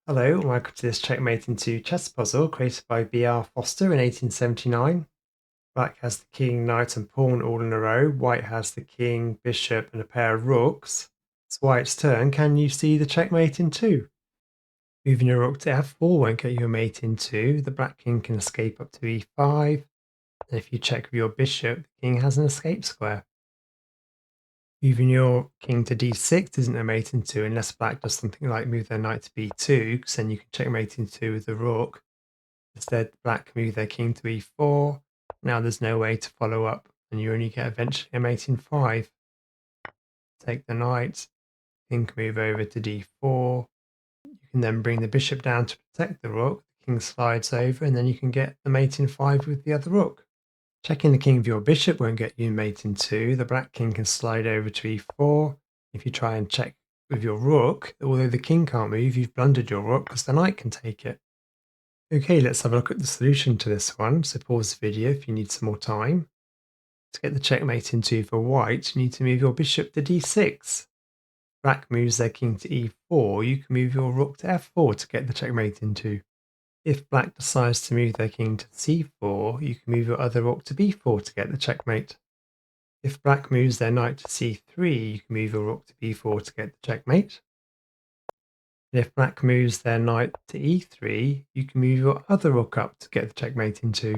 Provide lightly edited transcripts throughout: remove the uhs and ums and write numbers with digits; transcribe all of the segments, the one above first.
Hello, and welcome to this Checkmate into chess puzzle created by B.R. Foster in 1879. Black has the king, knight, and pawn all in a row. White has the king, bishop, and a pair of rooks. It's White's turn. Can you see the checkmate in two? Moving your rook to f4 won't get you a mate in two. The black king can escape up to e5. And if you check with your bishop, the king has an escape square. Moving your king to d6 isn't a mate in two unless black does something like move their knight to b2, because then you can checkmate in two with the rook. Instead, black move their king to e4. Now there's no way to follow up, and you only get eventually a mate in 5. Take the knight, king can move over to d4. You can then bring the bishop down to protect the rook. The king slides over, and then you can get the mate in 5 with the other rook. Checking the king with your bishop won't get you mate in 2. The black king can slide over to e4. If you try and check with your rook, although the king can't move, you've blundered your rook because the knight can take it. Okay, let's have a look at the solution to this one. So pause the video if you need some more time. To get the checkmate in 2 for white, you need to move your bishop to d6. Black moves their king to e4. You can move your rook to f4 to get the checkmate in 2. If black decides to move their king to c4, you can move your other rook to b4 to get the checkmate. If black moves their knight to c3, you can move your rook to b4 to get the checkmate. And if black moves their knight to e3, you can move your other rook up to get the checkmate in 2.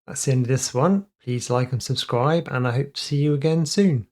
That's the end of this one. Please like and subscribe, and I hope to see you again soon.